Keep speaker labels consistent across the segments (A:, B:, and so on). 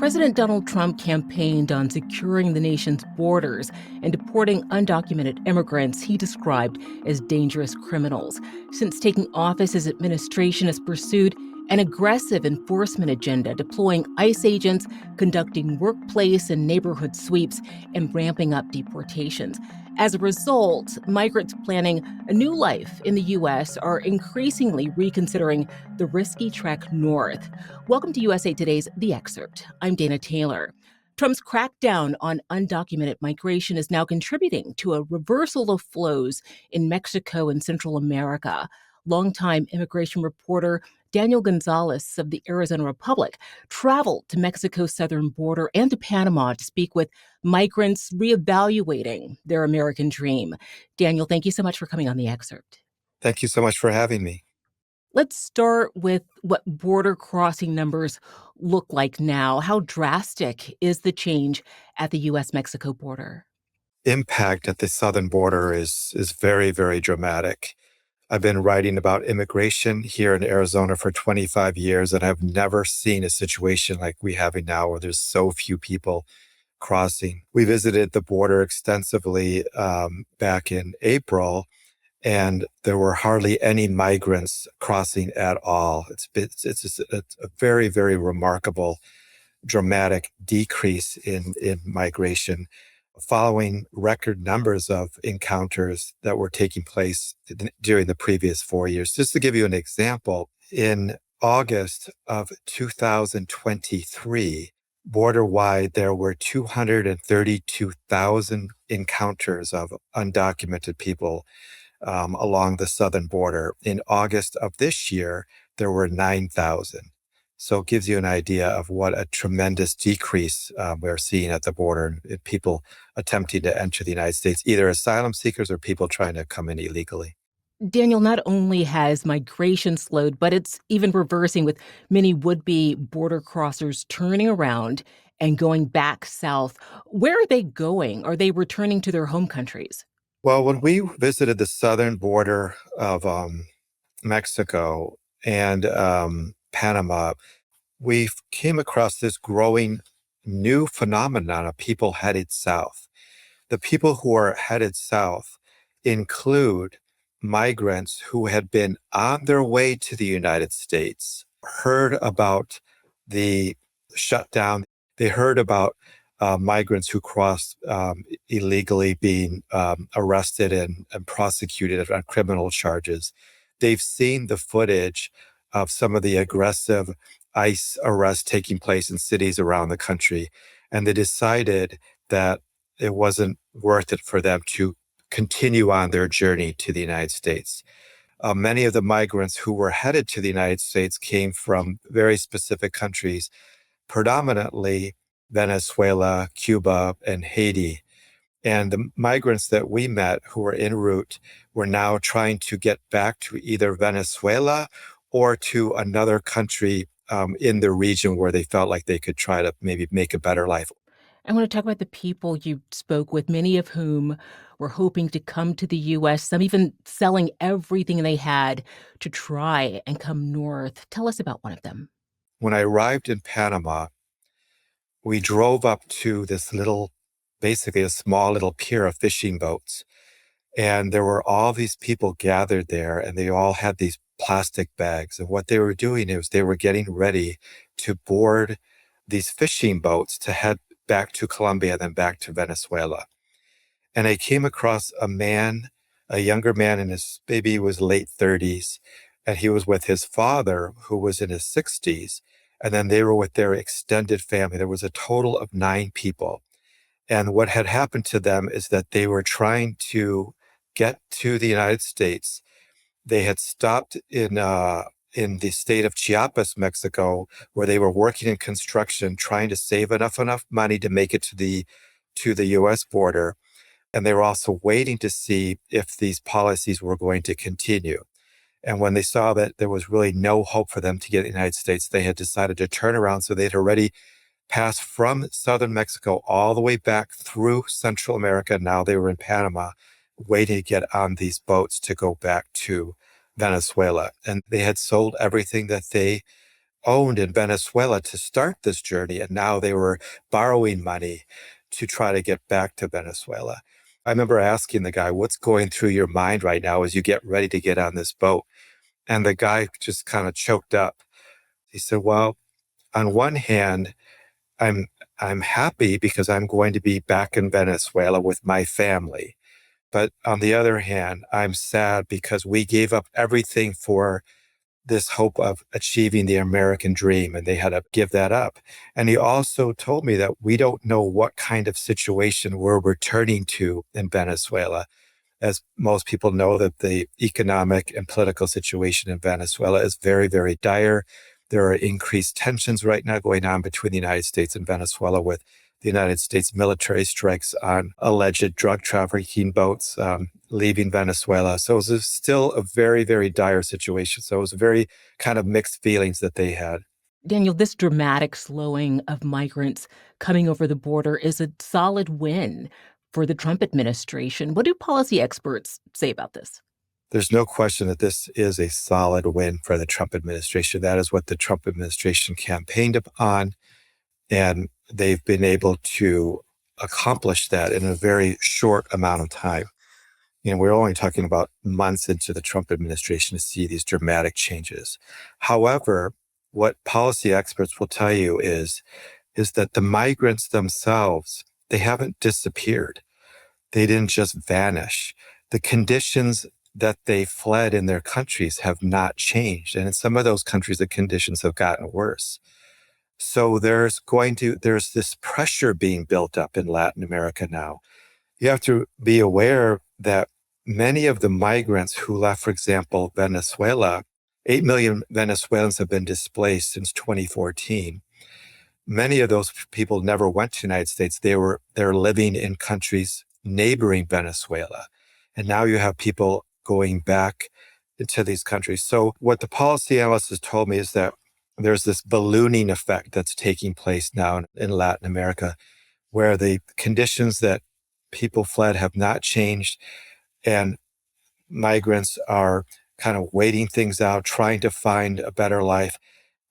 A: President Donald Trump campaigned on securing the nation's borders and deporting undocumented immigrants he described as dangerous criminals. Since taking office, his administration has pursued an aggressive enforcement agenda, deploying ICE agents, conducting workplace and neighborhood sweeps, and ramping up deportations. As a result, migrants planning a new life in the U.S. are increasingly reconsidering the risky trek north. Welcome to USA Today's The Excerpt. I'm Dana Taylor. Trump's crackdown on undocumented migration is now contributing to a reversal of flows in Mexico and Central America. Longtime immigration reporter Daniel González of the Arizona Republic traveled to Mexico's southern border and to Panama to speak with migrants reevaluating their American dream. Daniel, thank you so much for coming on The Excerpt.
B: Thank you so much for having me.
A: Let's start with what border crossing numbers look like now. How drastic is the change at the U.S.-Mexico border?
B: Impact at the southern border is very, very dramatic. I've been writing about immigration here in Arizona for 25 years, and I've never seen a situation like we're having now where there's so few people crossing. We visited the border extensively back in April, and there were hardly any migrants crossing at all. It's a very, very remarkable, dramatic decrease in migration following record numbers of encounters that were taking place during the previous 4 years. Just to give you an example, in August of 2023, border-wide, there were 232,000 encounters of undocumented people along the southern border. In August of this year, there were 9,000. So it gives you an idea of what a tremendous decrease we're seeing at the border in people attempting to enter the United States, either asylum seekers or people trying to come in illegally.
A: Daniel, not only has migration slowed, but it's even reversing with many would-be border crossers turning around and going back south. Where are they going? Are they returning to their home countries?
B: Well, when we visited the southern border of Mexico and Panama, we came across this growing new phenomenon of people headed south. The people who are headed south include migrants who had been on their way to the United States, heard about the shutdown. They heard about migrants who crossed illegally being arrested and prosecuted on criminal charges. They've seen the footage of some of the aggressive ICE arrests taking place in cities around the country, and they decided that it wasn't worth it for them to continue on their journey to the United States. Many of the migrants who were headed to the United States came from very specific countries, predominantly Venezuela, Cuba, and Haiti. And the migrants that we met who were en route were now trying to get back to either Venezuela or to another country in the region where they felt like they could try to maybe make a better life.
A: I want to talk about the people you spoke with, many of whom were hoping to come to the U.S., some even selling everything they had to try and come north. Tell us about one of them.
B: When I arrived in Panama, we drove up to this basically a small little pier of fishing boats. And there were all these people gathered there, and they all had these plastic bags. And what they were doing is they were getting ready to board these fishing boats to head back to Colombia, then back to Venezuela. And I came across a younger man, and maybe he was late 30s, and he was with his father, who was in his 60s. And then they were with their extended family. There was a total of 9 people. And what had happened to them is that they were trying to get to the United States. They had stopped in the state of Chiapas, Mexico, where they were working in construction, trying to save enough money to make it to the U.S. border. And they were also waiting to see if these policies were going to continue. And when they saw that there was really no hope for them to get to the United States, they had decided to turn around. So they'd already passed from southern Mexico all the way back through Central America. Now they were in Panama, waiting to get on these boats to go back to Venezuela. And they had sold everything that they owned in Venezuela to start this journey, and now they were borrowing money to try to get back to Venezuela. I remember asking the guy, what's going through your mind right now as you get ready to get on this boat? And the guy just kind of choked up. He said, well, on one hand, I'm I'm happy because I'm going to be back in Venezuela with my family. But on the other hand, I'm sad because we gave up everything for this hope of achieving the American dream, and they had to give that up. And he also told me that we don't know what kind of situation we're returning to in Venezuela. As most people know, that the economic and political situation in Venezuela is very, very dire. There are increased tensions right now going on between the United States and Venezuela, with the United States military strikes on alleged drug trafficking boats leaving Venezuela. So it was still a very, very dire situation. So it was very kind of mixed feelings that they had.
A: Daniel, this dramatic slowing of migrants coming over the border is a solid win for the Trump administration. What do policy experts say about this?
B: There's no question that this is a solid win for the Trump administration. That is what the Trump administration campaigned upon, and they've been able to accomplish that in a very short amount of time. We're only talking about months into the Trump administration to see these dramatic changes. However, what policy experts will tell you is that the migrants themselves, they haven't disappeared. They didn't just vanish. The conditions that they fled in their countries have not changed. And in some of those countries, the conditions have gotten worse. So there's this pressure being built up in Latin America now. You have to be aware that many of the migrants who left, for example, Venezuela, 8 million Venezuelans have been displaced since 2014. Many of those people never went to the United States. They're living in countries neighboring Venezuela. And now you have people going back into these countries. So what the policy analyst has told me is that there's this ballooning effect that's taking place now in Latin America, where the conditions that people fled have not changed, and migrants are kind of waiting things out, trying to find a better life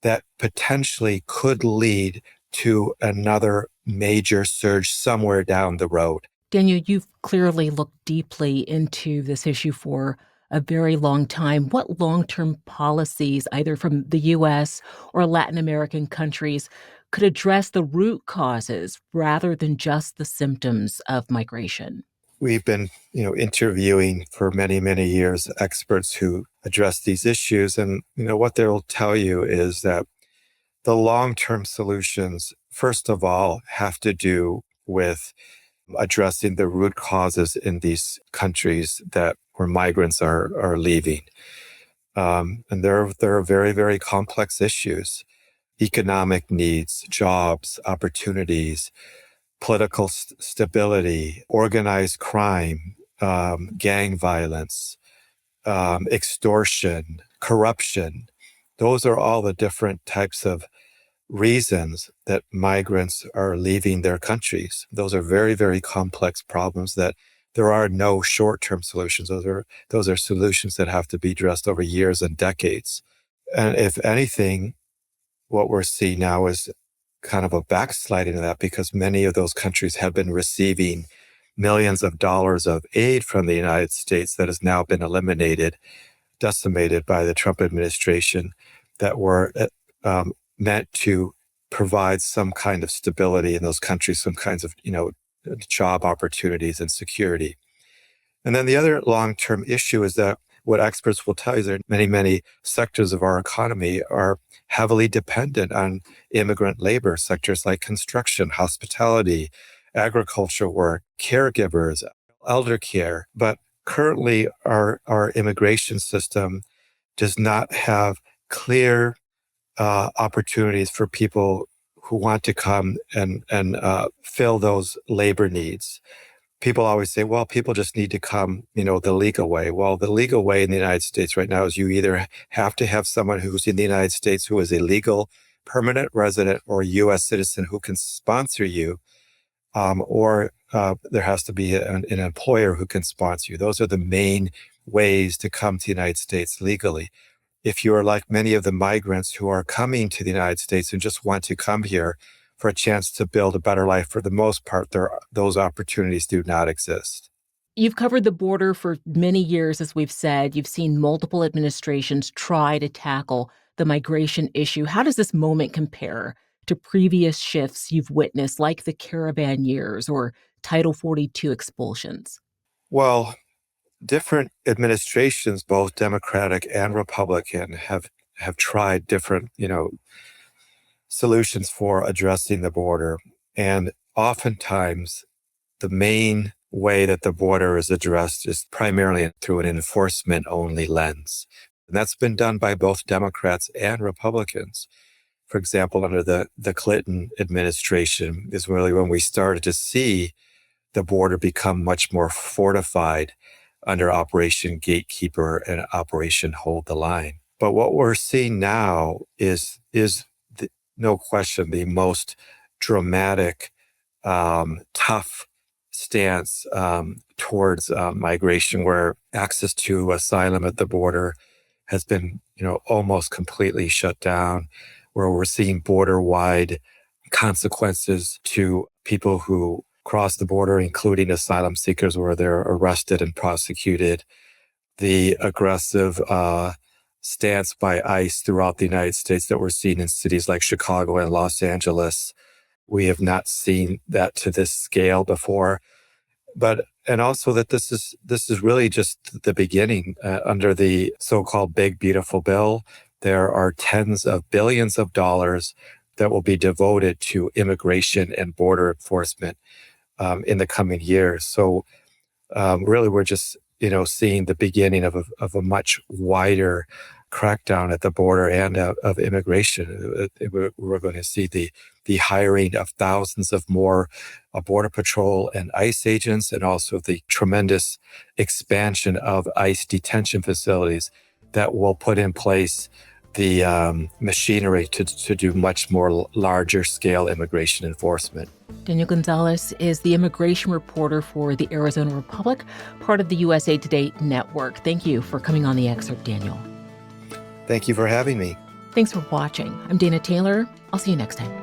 B: that potentially could lead to another major surge somewhere down the road.
A: Daniel, you've clearly looked deeply into this issue for a very long time. What long term policies, either from the US or Latin American countries, could address the root causes rather than just the symptoms of migration?
B: We've been, interviewing for many, many years experts who address these issues. And, what they'll tell you is that the long-term solutions, first of all, have to do with addressing the root causes in these countries where migrants are leaving. And there are very, very complex issues: economic needs, jobs, opportunities, political stability, organized crime, gang violence, extortion, corruption. Those are all the different types of reasons that migrants are leaving their countries. Those are very, very complex problems that there are no short-term solutions. Those are solutions that have to be addressed over years and decades. And if anything, what we're seeing now is kind of a backsliding of that, because many of those countries have been receiving millions of dollars of aid from the United States that has now been eliminated, decimated by the Trump administration, that were meant to provide some kind of stability in those countries, some kinds of, job opportunities and security. And then the other long-term issue is that what experts will tell you is that many, many sectors of our economy are heavily dependent on immigrant labor, sectors like construction, hospitality, agriculture work, caregivers, elder care. But currently, our immigration system does not have clear opportunities for people who want to come and fill those labor needs. People always say, well, people just need to come, the legal way. Well, the legal way in the United States right now is you either have to have someone who's in the United States who is a legal permanent resident or a U.S. citizen who can sponsor you, or there has to be an employer who can sponsor you. Those are the main ways to come to the United States legally. if you are like many of the migrants who are coming to the United States and just want to come here for a chance to build a better life, for the most part, those opportunities do not exist.
A: You've covered the border for many years, as we've said. You've seen multiple administrations try to tackle the migration issue. How does this moment compare to previous shifts you've witnessed, like the caravan years or Title 42 expulsions?
B: Well, different administrations, both Democratic and Republican, have tried different, solutions for addressing the border. And oftentimes, the main way that the border is addressed is primarily through an enforcement only lens. And that's been done by both Democrats and Republicans. For example, under the Clinton administration is really when we started to see the border become much more fortified under Operation Gatekeeper and Operation Hold the Line. But what we're seeing now is no question the most dramatic, tough stance towards migration, where access to asylum at the border has been, almost completely shut down, where we're seeing border-wide consequences to people who cross the border, including asylum seekers, where they're arrested and prosecuted. The aggressive stance by ICE throughout the United States that we're seeing in cities like Chicago and Los Angeles. We have not seen that to this scale before. And also that this is really just the beginning. Under the so-called Big Beautiful Bill, there are tens of billions of dollars that will be devoted to immigration and border enforcement in the coming years. So really, we're just seeing the beginning of a much wider crackdown at the border and of immigration. We're going to see the hiring of thousands of more Border Patrol and ICE agents, and also the tremendous expansion of ICE detention facilities that will put in place the machinery to do much more larger scale immigration enforcement.
A: Daniel González is the immigration reporter for the Arizona Republic, part of the USA Today network. Thank you for coming on The Excerpt, Daniel.
B: Thank you for having me.
A: Thanks for watching. I'm Dana Taylor. I'll see you next time.